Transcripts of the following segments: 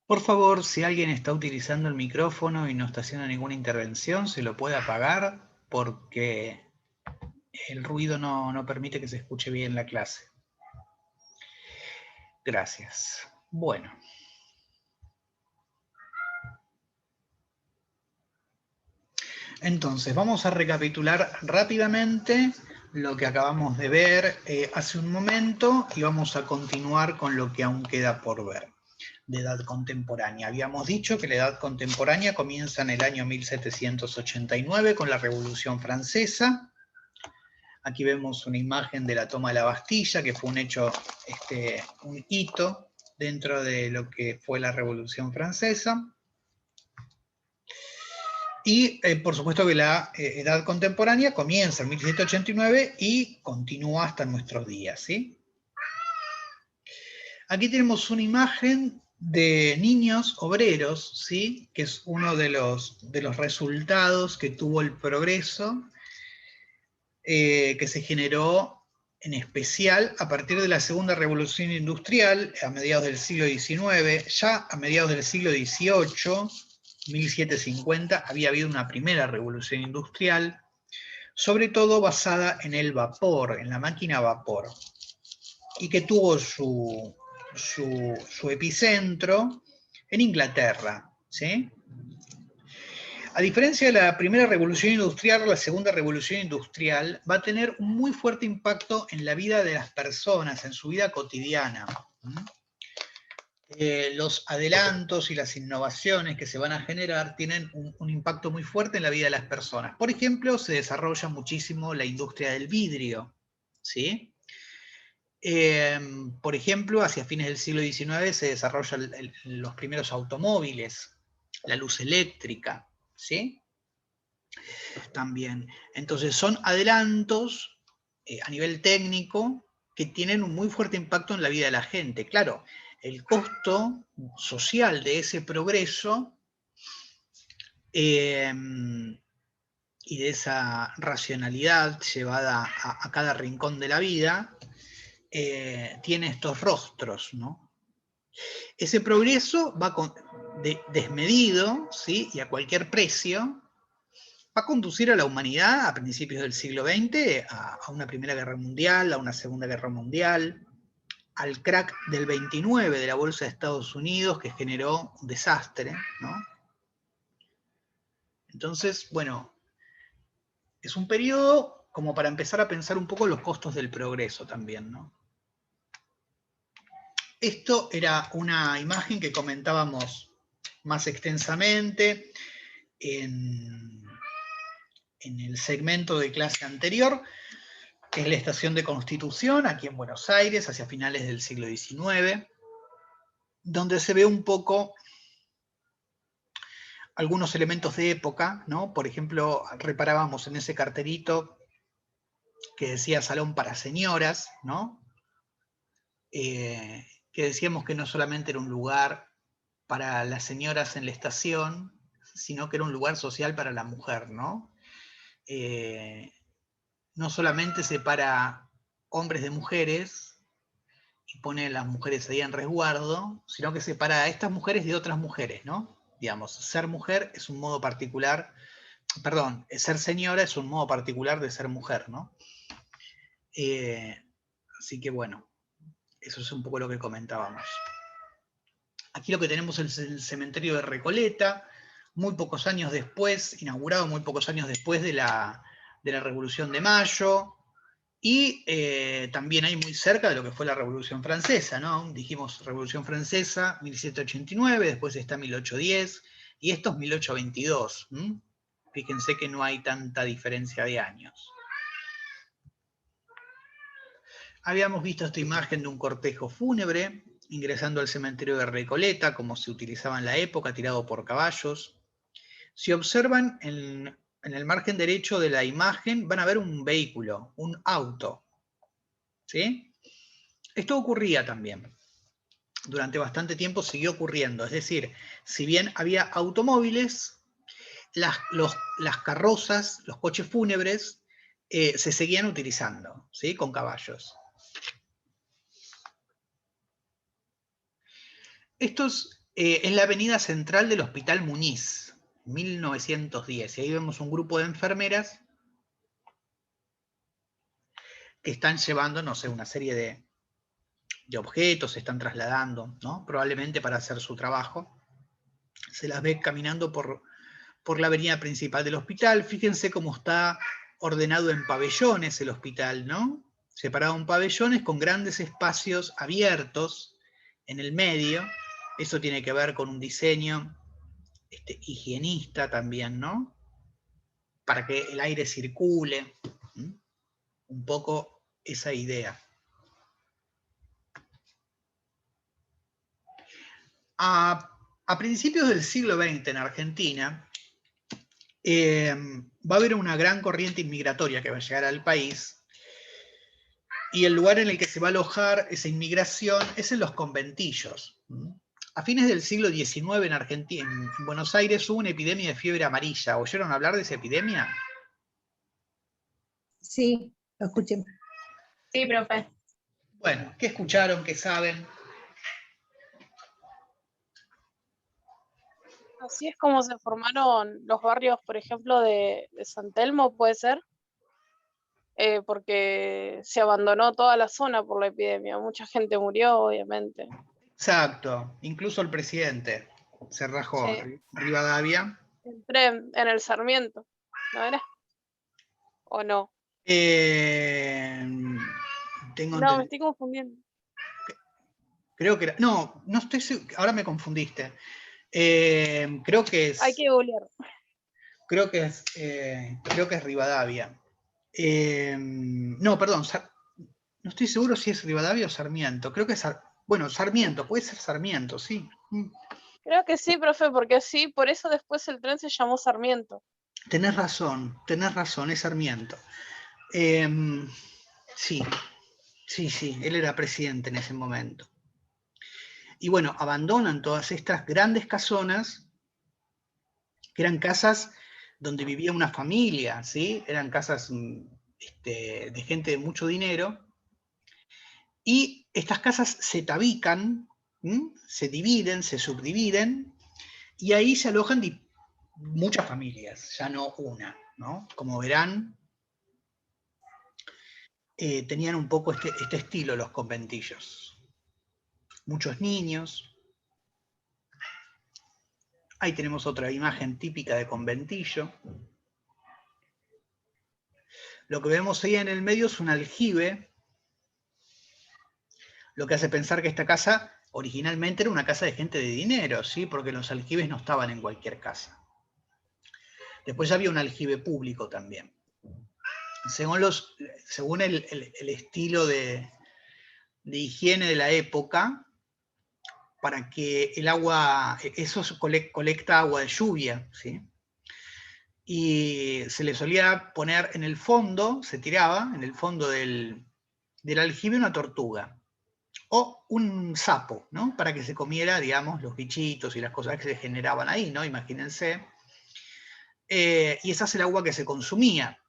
Por favor, si alguien está utilizando el micrófono y no está haciendo ninguna intervención, se lo puede apagar porque el ruido no permite que se escuche bien la clase. Gracias. Bueno. Entonces, vamos a recapitular rápidamente lo que acabamos de ver hace un momento y vamos a continuar con lo que aún queda por ver de edad contemporánea. Habíamos dicho que la edad contemporánea comienza en el año 1789 con la Revolución Francesa. Aquí vemos una imagen de la toma de la Bastilla, que fue un hecho, un hito dentro de lo que fue la Revolución Francesa. Y por supuesto que la edad contemporánea comienza en 1789 y continúa hasta nuestros días, ¿sí? Aquí tenemos una imagen de niños obreros, ¿sí? Que es uno de los resultados que tuvo el progreso, que se generó en especial a partir de la segunda revolución industrial, a mediados del siglo XIX. Ya a mediados del siglo XVIII, 1750, había habido una primera revolución industrial, sobre todo basada en el vapor, en la máquina a vapor, y que tuvo su epicentro en Inglaterra, ¿sí? A diferencia de la primera revolución industrial, la segunda revolución industrial va a tener un muy fuerte impacto en la vida de las personas, en su vida cotidiana. Los adelantos y las innovaciones que se van a generar tienen un impacto muy fuerte en la vida de las personas. Por ejemplo, se desarrolla muchísimo la industria del vidrio, ¿sí? Por ejemplo, hacia fines del siglo XIX se desarrollan los primeros automóviles, la luz eléctrica, ¿sí? También. Entonces son adelantos a nivel técnico que tienen un muy fuerte impacto en la vida de la gente. Claro, el costo social de ese progreso y de esa racionalidad llevada a cada rincón de la vida tiene estos rostros, ¿no? Ese progreso va desmedido, ¿sí? Y a cualquier precio, va a conducir a la humanidad a principios del siglo XX a una Primera Guerra Mundial, a una Segunda Guerra Mundial, al crack del 29 de la Bolsa de Estados Unidos, que generó un desastre, ¿no? Entonces, bueno, es un periodo como para empezar a pensar un poco los costos del progreso también, ¿no? Esto era una imagen que comentábamos más extensamente en el segmento de clase anterior, que es la estación de Constitución, aquí en Buenos Aires, hacia finales del siglo XIX, donde se ve un poco algunos elementos de época, ¿no? Por ejemplo, reparábamos en ese cartelito que decía Salón para Señoras, ¿no? Que decíamos que no solamente era un lugar para las señoras en la estación, sino que era un lugar social para la mujer, ¿no? No solamente separa hombres de mujeres y pone a las mujeres ahí en resguardo, sino que separa a estas mujeres de otras mujeres, ¿no? Digamos, ser mujer es un modo particular, perdón, ser señora es un modo particular de ser mujer, ¿no? Así que bueno, eso es un poco lo que comentábamos. Aquí lo que tenemos es el cementerio de Recoleta, muy pocos años después, inaugurado muy pocos años después de la Revolución de Mayo, y también hay muy cerca de lo que fue la Revolución Francesa, ¿no? Dijimos Revolución Francesa, 1789, después está 1810, y esto es 1822. Fíjense que no hay tanta diferencia de años. Habíamos visto esta imagen de un cortejo fúnebre ingresando al cementerio de Recoleta, como se utilizaba en la época, tirado por caballos. Si observan en el margen derecho de la imagen, van a ver un vehículo, un auto, ¿sí? Esto ocurría también. Durante bastante tiempo siguió ocurriendo. Es decir, si bien había automóviles, las carrozas, los coches fúnebres, se seguían utilizando, ¿sí? Con caballos. Estos En la avenida central del Hospital Muñiz, 1910. Y ahí vemos un grupo de enfermeras que están llevando, no sé, una serie de objetos, se están trasladando, ¿no? Probablemente para hacer su trabajo. Se las ve caminando por la avenida principal del hospital. Fíjense cómo está ordenado en pabellones el hospital, ¿no? Separado en pabellones con grandes espacios abiertos en el medio. Eso tiene que ver con un diseño higienista también, ¿no? Para que el aire circule. Un poco esa idea. A principios del siglo XX en Argentina, va a haber una gran corriente inmigratoria que va a llegar al país, y el lugar en el que se va a alojar esa inmigración es en los conventillos. A fines del siglo XIX en Argentina, en Buenos Aires, hubo una epidemia de fiebre amarilla. ¿Oyeron hablar de esa epidemia? Sí, lo escuché. Sí, profe. Bueno, ¿qué escucharon? ¿Qué saben? Así es como se formaron los barrios, por ejemplo, de San Telmo, puede ser, porque se abandonó toda la zona por la epidemia. Mucha gente murió, obviamente. Exacto, incluso el presidente se rajó. Sí. Rivadavia. Entré en el Sarmiento, ¿no era? ¿O no? Tengo No, me entendido. estoy confundiendo. Creo que era. No, no estoy seguro. Ahora me confundiste. Creo que Hay es. que googlear. Creo que es Rivadavia. No, perdón. No estoy seguro si es Rivadavia o Sarmiento. Creo que es. Bueno, Sarmiento, puede ser Sarmiento, sí. Creo que sí, profe, porque sí, por eso después el tren se llamó Sarmiento. Tenés razón, es Sarmiento. Sí, sí, él era presidente en ese momento. Y bueno, abandonan todas estas grandes casonas, que eran casas donde vivía una familia, ¿sí? Eran casas de gente de mucho dinero, y estas casas se tabican, se dividen, se subdividen, y ahí se alojan muchas familias, ya no una, ¿no? Como verán, tenían un poco este estilo los conventillos. Muchos niños. Ahí tenemos otra imagen típica de conventillo. Lo que vemos ahí en el medio es un aljibe, lo que hace pensar que esta casa originalmente era una casa de gente de dinero, ¿sí? Porque los aljibes no estaban en cualquier casa. Después había un aljibe público también. Según el estilo de higiene de la época, para que el agua, eso colecta agua de lluvia, ¿sí? Y se le solía poner en el fondo, se tiraba en el fondo del aljibe una tortuga o un sapo, ¿no? Para que se comiera, digamos, los bichitos y las cosas que se generaban ahí, ¿no? Imagínense. Y esa es el agua que se consumía.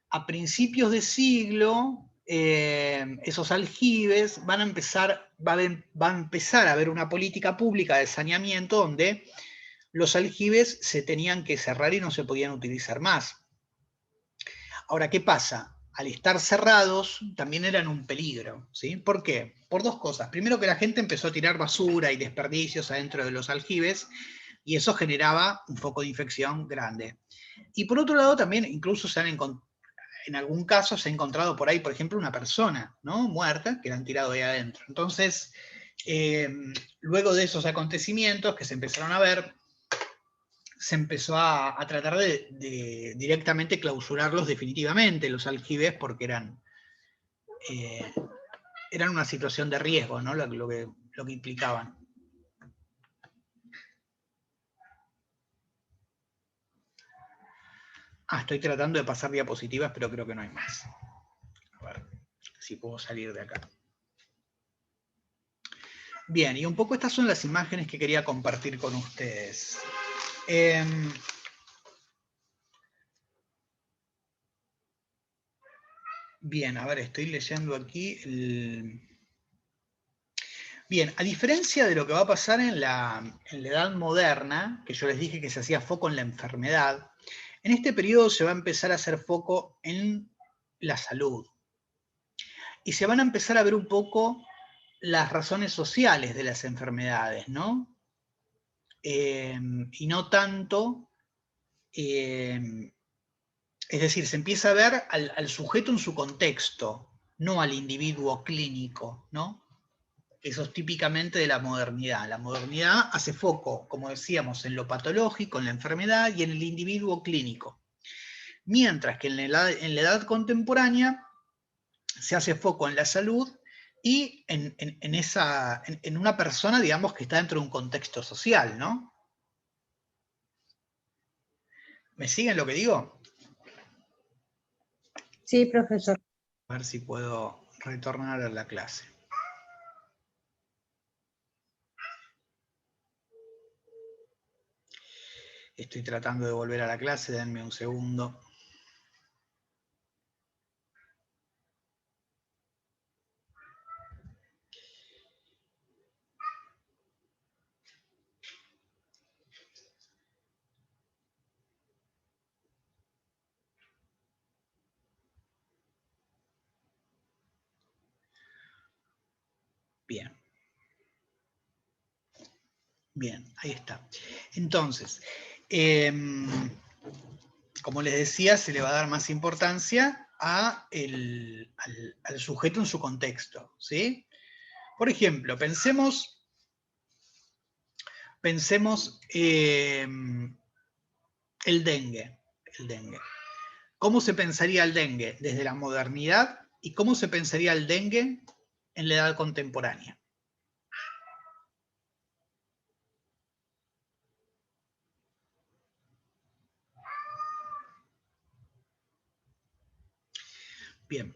A principios de siglo, esos aljibes va a empezar a haber una política pública de saneamiento donde los aljibes se tenían que cerrar y no se podían utilizar más. Ahora, ¿qué pasa? Al estar cerrados, también eran un peligro, ¿sí? ¿Por qué? Por dos cosas. Primero, que la gente empezó a tirar basura y desperdicios adentro de los aljibes, y eso generaba un foco de infección grande. Y por otro lado, también incluso en algún caso se ha encontrado por ahí, por ejemplo, una persona, ¿no? Muerta, que la han tirado ahí adentro. Entonces, luego de esos acontecimientos que se empezaron a ver, se empezó a tratar de directamente clausurarlos definitivamente, los aljibes, porque eran una situación de riesgo, ¿no? Lo que implicaban. Estoy tratando de pasar diapositivas, pero creo que no hay más. A ver si puedo salir de acá. Bien, y un poco estas son las imágenes que quería compartir con ustedes. Bien, a ver, estoy leyendo aquí. Bien, a diferencia de lo que va a pasar en la Edad Moderna, que yo les dije que se hacía foco en la enfermedad, en este periodo se va a empezar a hacer foco en la salud. Y se van a empezar a ver un poco las razones sociales de las enfermedades, ¿no? Y no tanto, es decir, se empieza a ver al sujeto en su contexto, no al individuo clínico, ¿no? Eso es típicamente de la modernidad. La modernidad hace foco, como decíamos, en lo patológico, en la enfermedad y en el individuo clínico. Mientras que en la edad contemporánea se hace foco en la salud y en una persona, digamos, que está dentro de un contexto social, ¿no? ¿Me siguen lo que digo? Sí, profesor. A ver si puedo retornar a la clase. Estoy tratando de volver a la clase, denme un segundo. Bien. Bien, ahí está. Entonces, como les decía, se le va a dar más importancia al sujeto en su contexto, ¿sí? Por ejemplo, pensemos el dengue. ¿Cómo se pensaría el dengue desde la modernidad y cómo se pensaría el dengue en la edad contemporánea? Bien.